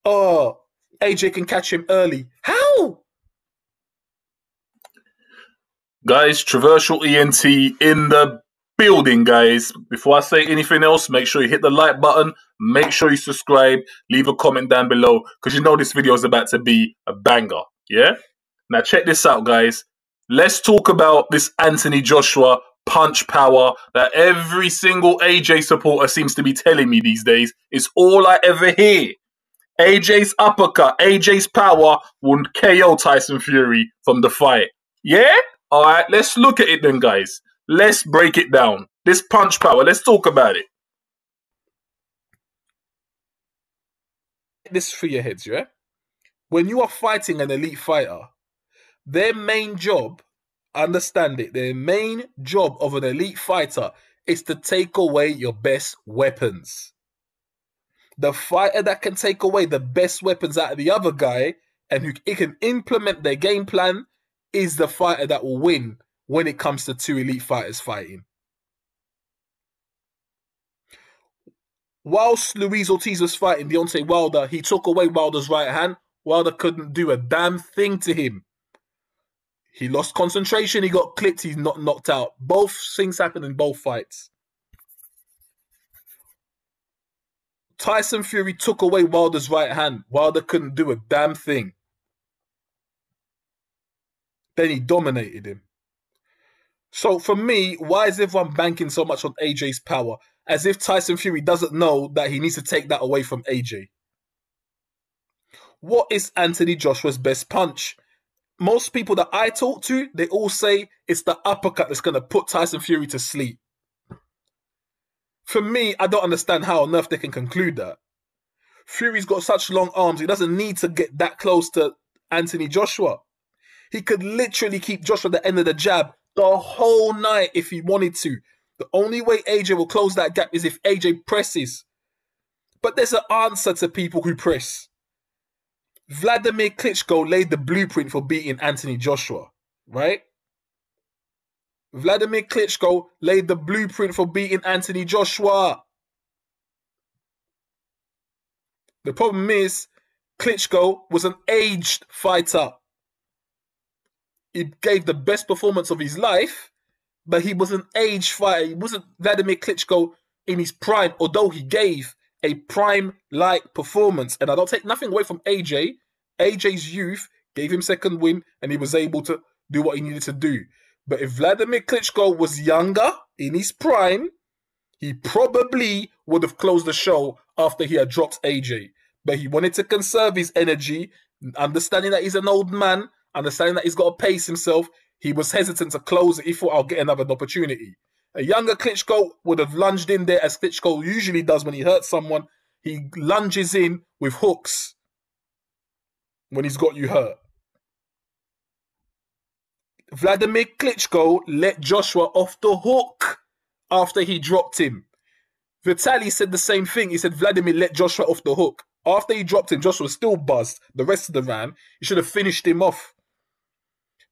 oh, AJ can catch him early. How? Guys, Traversal ENT in the building, guys. Before I say anything else, make sure you hit the like button. Make sure you subscribe. Leave a comment down below because you know this video is about to be a banger. Yeah? Now check this out, guys. Let's talk about this Anthony Joshua punch power that every single AJ supporter seems to be telling me these days. It's all I ever hear. AJ's uppercut, AJ's power will KO Tyson Fury from the fight. Yeah? Alright, let's look at it then, guys. Let's break it down. This punch power, let's talk about it. This for your heads, yeah? When you are fighting an elite fighter, their main job, understand it, their main job of an elite fighter is to take away your best weapons. The fighter that can take away the best weapons out of the other guy and who can implement their game plan is the fighter that will win when it comes to two elite fighters fighting. Whilst Luis Ortiz was fighting Deontay Welder, he took away Wilder's right hand. Wilder couldn't do a damn thing to him. He lost concentration, he got clipped, he's not knocked out. Both things happened in both fights. Tyson Fury took away Wilder's right hand. Wilder couldn't do a damn thing. Then he dominated him. So for me, why is everyone banking so much on AJ's power? As if Tyson Fury doesn't know that he needs to take that away from AJ. What is Anthony Joshua's best punch? Most people that I talk to, they all say it's the uppercut that's going to put Tyson Fury to sleep. For me, I don't understand how on earth they can conclude that. Fury's got such long arms, he doesn't need to get that close to Anthony Joshua. He could literally keep Joshua at the end of the jab the whole night if he wanted to. The only way AJ will close that gap is if AJ presses. But there's an answer to people who press. Vladimir Klitschko laid the blueprint for beating Anthony Joshua, right? Vladimir Klitschko laid the blueprint for beating Anthony Joshua. The problem is, Klitschko was an aged fighter. He gave the best performance of his life, but he was an aged fighter. He wasn't Vladimir Klitschko in his prime, although he gave a prime-like performance. And I don't take nothing away from AJ. AJ's youth gave him second win, and he was able to do what he needed to do. But if Vladimir Klitschko was younger, in his prime, he probably would have closed the show after he had dropped AJ. But he wanted to conserve his energy, understanding that he's an old man, understanding that he's got to pace himself. He was hesitant to close it. He thought, I'll get another opportunity. A younger Klitschko would have lunged in there, as Klitschko usually does when he hurts someone. He lunges in with hooks when he's got you hurt. Vladimir Klitschko let Joshua off the hook after he dropped him. Vitaly said the same thing. He said Vladimir let Joshua off the hook. After he dropped him, Joshua was still buzzed the rest of the round. He should have finished him off.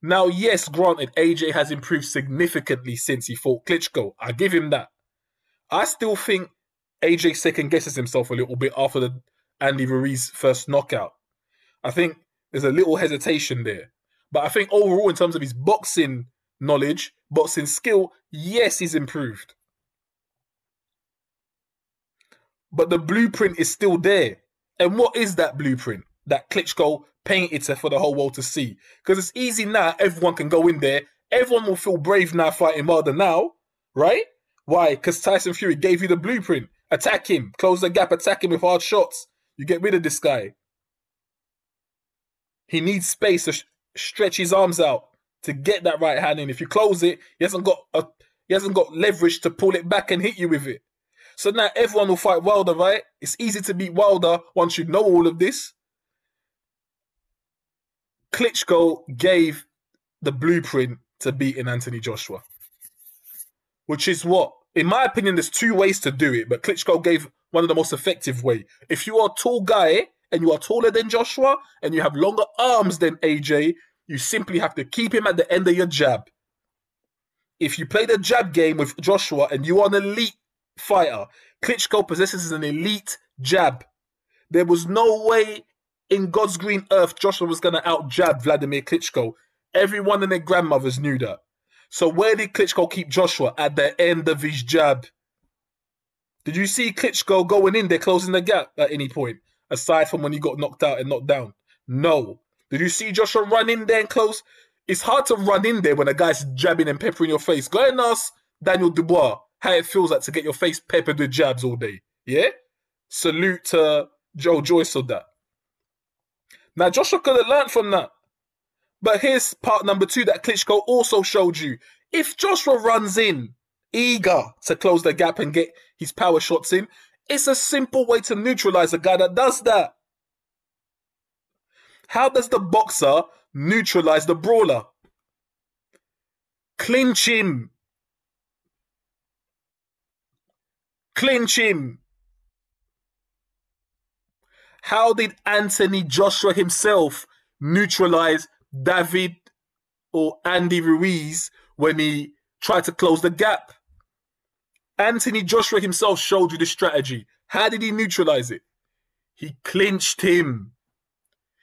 Now, yes, granted, AJ has improved significantly since he fought Klitschko. I give him that. I still think AJ second guesses himself a little bit after the Andy Ruiz first knockout. I think there's a little hesitation there. But I think overall, in terms of his boxing knowledge, boxing skill, yes, he's improved. But the blueprint is still there. And what is that blueprint that Klitschko painted for the whole world to see? Because it's easy now, everyone can go in there. Everyone will feel brave now fighting Wilder now, right? Why? Because Tyson Fury gave you the blueprint. Attack him, close the gap, attack him with hard shots. You get rid of this guy. He needs space to stretch his arms out to get that right hand in. If you close it, he hasn't got leverage to pull it back and hit you with it. So now everyone will fight Wilder, right? It's easy to beat Wilder once you know all of this. Klitschko gave the blueprint to beating Anthony Joshua. Which is what? In my opinion, there's two ways to do it, but Klitschko gave one of the most effective way. If you are a tall guy and you are taller than Joshua and you have longer arms than AJ, you simply have to keep him at the end of your jab. If you play the jab game with Joshua and you are an elite fighter, Klitschko possesses an elite jab. There was no way in God's green earth Joshua was going to out-jab Vladimir Klitschko. Everyone and their grandmothers knew that. So where did Klitschko keep Joshua? At the end of his jab. Did you see Klitschko going in there, closing the gap at any point? Aside from when he got knocked out and knocked down. No. Did you see Joshua run in there and close? It's hard to run in there when a guy's jabbing and peppering your face. Go and ask Daniel Dubois how it feels like to get your face peppered with jabs all day. Yeah? Salute to Joe Joyce on that. Now, Joshua could have learned from that. But here's part number 2 that Klitschko also showed you. If Joshua runs in, eager to close the gap and get his power shots in, it's a simple way to neutralize a guy that does that. How does the boxer neutralize the brawler? Clinch him. Clinch him. How did Anthony Joshua himself neutralize David or Andy Ruiz when he tried to close the gap? Anthony Joshua himself showed you the strategy. How did he neutralize it? He clinched him.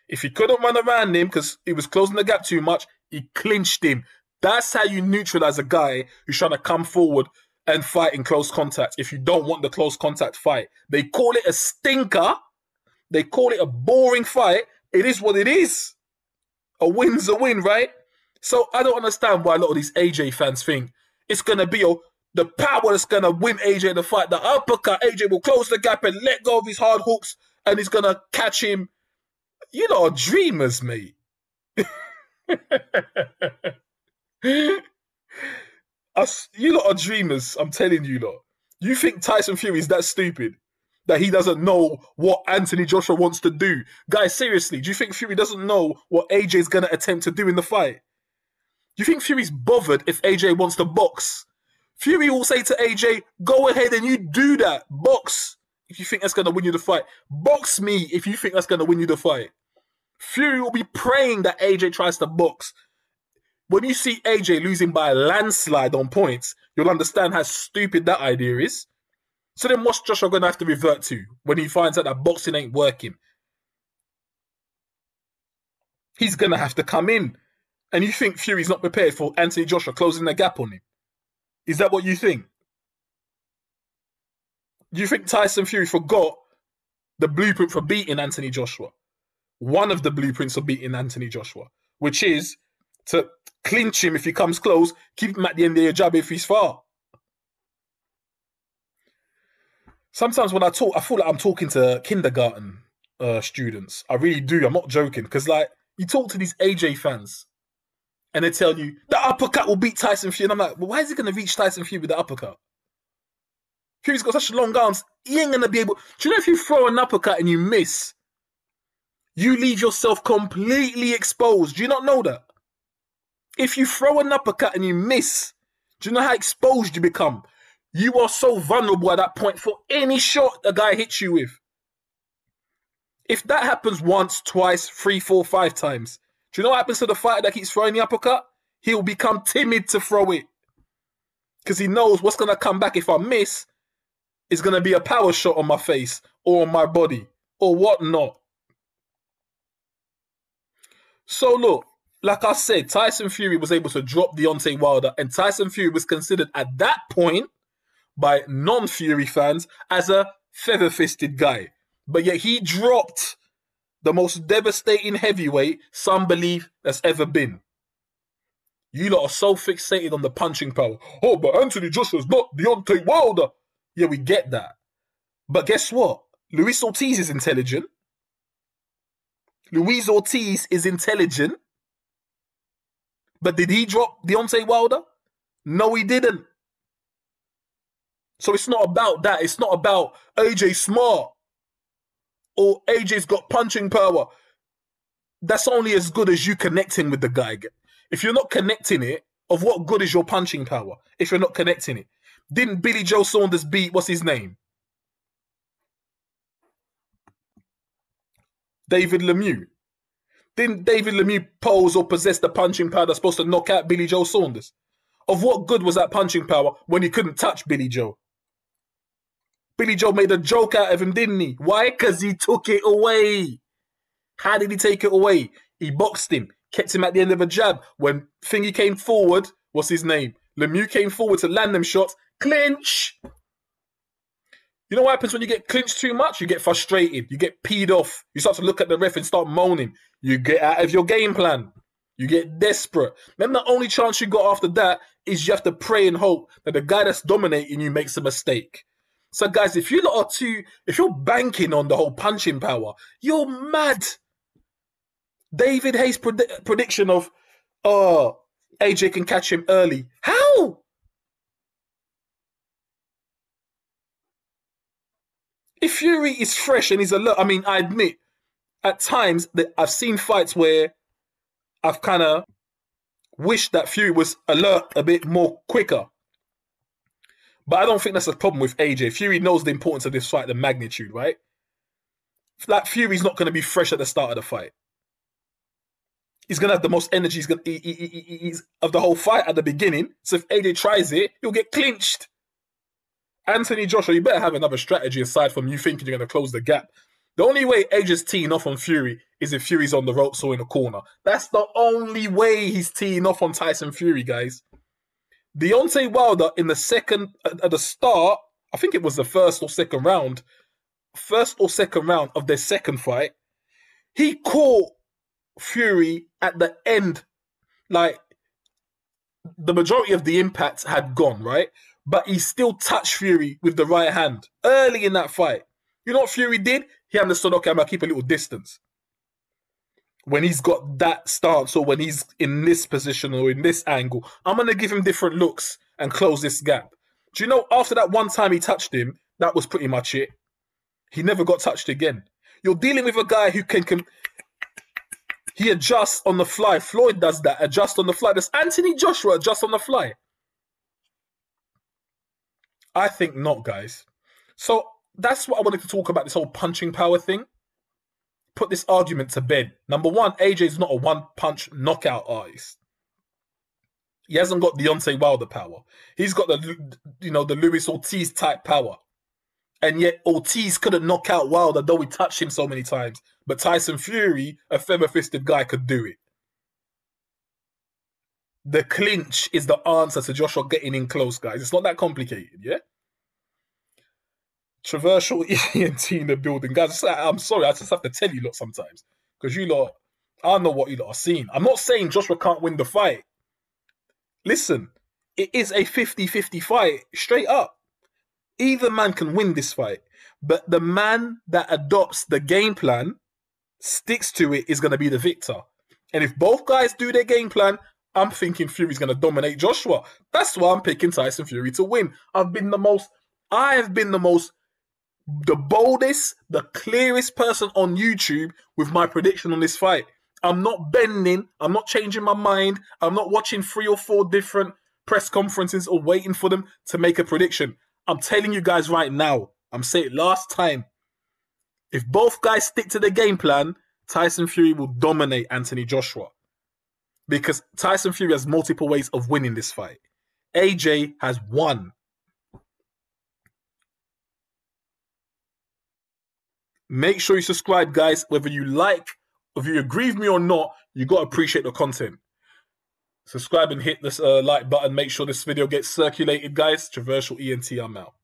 If he couldn't run around him because he was closing the gap too much, he clinched him. That's how you neutralize a guy who's trying to come forward and fight in close contact. If you don't want the close contact fight, they call it a stinker. They call it a boring fight. It is what it is. A win's a win, right? So I don't understand why a lot of these AJ fans think it's going to be the power that's going to win AJ in the fight. The uppercut, AJ will close the gap and let go of his hard hooks and he's going to catch him. You lot are dreamers, mate. You lot are dreamers, I'm telling you lot. You think Tyson Fury is that stupid? That he doesn't know what Anthony Joshua wants to do? Guys, seriously, do you think Fury doesn't know what AJ is going to attempt to do in the fight? Do you think Fury's bothered if AJ wants to box? Fury will say to AJ, go ahead and you do that. Box if you think that's going to win you the fight. Box me if you think that's going to win you the fight. Fury will be praying that AJ tries to box. When you see AJ losing by a landslide on points, you'll understand how stupid that idea is. So then what's Joshua going to have to revert to when he finds out that boxing ain't working? He's going to have to come in. And you think Fury's not prepared for Anthony Joshua closing the gap on him? Is that what you think? Do you think Tyson Fury forgot the blueprint for beating Anthony Joshua? One of the blueprints of beating Anthony Joshua, which is to clinch him if he comes close, keep him at the end of your jab if he's far. Sometimes when I talk, I feel like I'm talking to kindergarten students. I really do. I'm not joking. Because, like, you talk to these AJ fans and they tell you, the uppercut will beat Tyson Fury. And I'm like, well, why is he going to reach Tyson Fury with the uppercut? Fury's got such long arms, he ain't going to be able... Do you know if you throw an uppercut and you miss, you leave yourself completely exposed? Do you not know that? If you throw an uppercut and you miss, do you know how exposed you become? You are so vulnerable at that point for any shot a guy hits you with. If that happens once, twice, 3, 4, 5 times, do you know what happens to the fighter that keeps throwing the uppercut? He'll become timid to throw it. Because he knows what's going to come back if I miss is going to be a power shot on my face or on my body or whatnot. So look, like I said, Tyson Fury was able to drop Deontay Wilder, and Tyson Fury was considered at that point by non-Fury fans as a feather-fisted guy. But yet he dropped the most devastating heavyweight some believe there's ever been. You lot are so fixated on the punching power. Oh, but Anthony Joshua's not Deontay Wilder. Yeah, we get that. But guess what? Luis Ortiz is intelligent. Luis Ortiz is intelligent. But did he drop Deontay Wilder? No, he didn't. So it's not about that. It's not about AJ smart or AJ's got punching power. That's only as good as you connecting with the guy. If you're not connecting it, of what good is your punching power if you're not connecting it? Didn't Billy Joe Saunders beat, what's his name? David Lemieux. Didn't David Lemieux pose or possess the punching power that's supposed to knock out Billy Joe Saunders? Of what good was that punching power when he couldn't touch Billy Joe? Billy Joe made a joke out of him, didn't he? Why? Because he took it away. How did he take it away? He boxed him, kept him at the end of a jab. When Thingy came forward, what's his name? Lemieux came forward to land them shots. Clinch! You know what happens when you get clinched too much? You get frustrated. You get peed off. You start to look at the ref and start moaning. You get out of your game plan. You get desperate. Then the only chance you got after that is you have to pray and hope that the guy that's dominating you makes a mistake. So guys, if you're banking on the whole punching power, you're mad. David Hayes' prediction of, AJ can catch him early. How? If Fury is fresh and he's alert, I mean, I admit, at times that I've seen fights where I've kind of wished that Fury was alert a bit more quicker. But I don't think that's a problem with AJ. Fury knows the importance of this fight, the magnitude, right? Like, Fury's not going to be fresh at the start of the fight. He's going to have the most energy he's of the whole fight at the beginning. So if AJ tries it, he'll get clinched. Anthony Joshua, you better have another strategy aside from you thinking you're going to close the gap. The only way AJ's teeing off on Fury is if Fury's on the ropes or in a corner. That's the only way he's teeing off on Tyson Fury, guys. Deontay Wilder in the second, at the start, I think it was the first or second round of their second fight, he caught Fury at the end. Like, the majority of the impact had gone, right? But he still touched Fury with the right hand early in that fight. You know what Fury did? He understood, okay, I'm going to keep a little distance. When he's got that stance or when he's in this position or in this angle, I'm going to give him different looks and close this gap. Do you know, after that one time he touched him, that was pretty much it. He never got touched again. You're dealing with a guy who can he adjusts on the fly. Floyd does that, adjust on the fly. Does Anthony Joshua adjust on the fly? I think not, guys. So that's what I wanted to talk about, this whole punching power thing. Put this argument to bed. Number one, AJ's not a one-punch knockout artist. He hasn't got Deontay Wilder power. He's got the Luis Ortiz type power. And yet Ortiz couldn't knock out Wilder, though he touched him so many times. But Tyson Fury, a feather-fisted guy, could do it. The clinch is the answer to Joshua getting in close, guys. It's not that complicated, yeah? Controversial ENT in the building. Guys, I'm sorry, I just have to tell you lot sometimes. Because you lot, I don't know what you lot are seeing. I'm not saying Joshua can't win the fight. Listen, it is a 50-50 fight, straight up. Either man can win this fight. But the man that adopts the game plan, sticks to it, is going to be the victor. And if both guys do their game plan, I'm thinking Fury's going to dominate Joshua. That's why I'm picking Tyson Fury to win. I have been the boldest, the clearest person on YouTube with my prediction on this fight. I'm not bending. I'm not changing my mind. I'm not watching 3 or 4 different press conferences or waiting for them to make a prediction. I'm telling you guys right now. I'm saying it last time. If both guys stick to the game plan, Tyson Fury will dominate Anthony Joshua. Because Tyson Fury has multiple ways of winning this fight. AJ has one. Make sure you subscribe, guys. Whether you agree with me or not, you got to appreciate the content. Subscribe and hit this like button. Make sure this video gets circulated, guys. Controversial ENT, I'm out.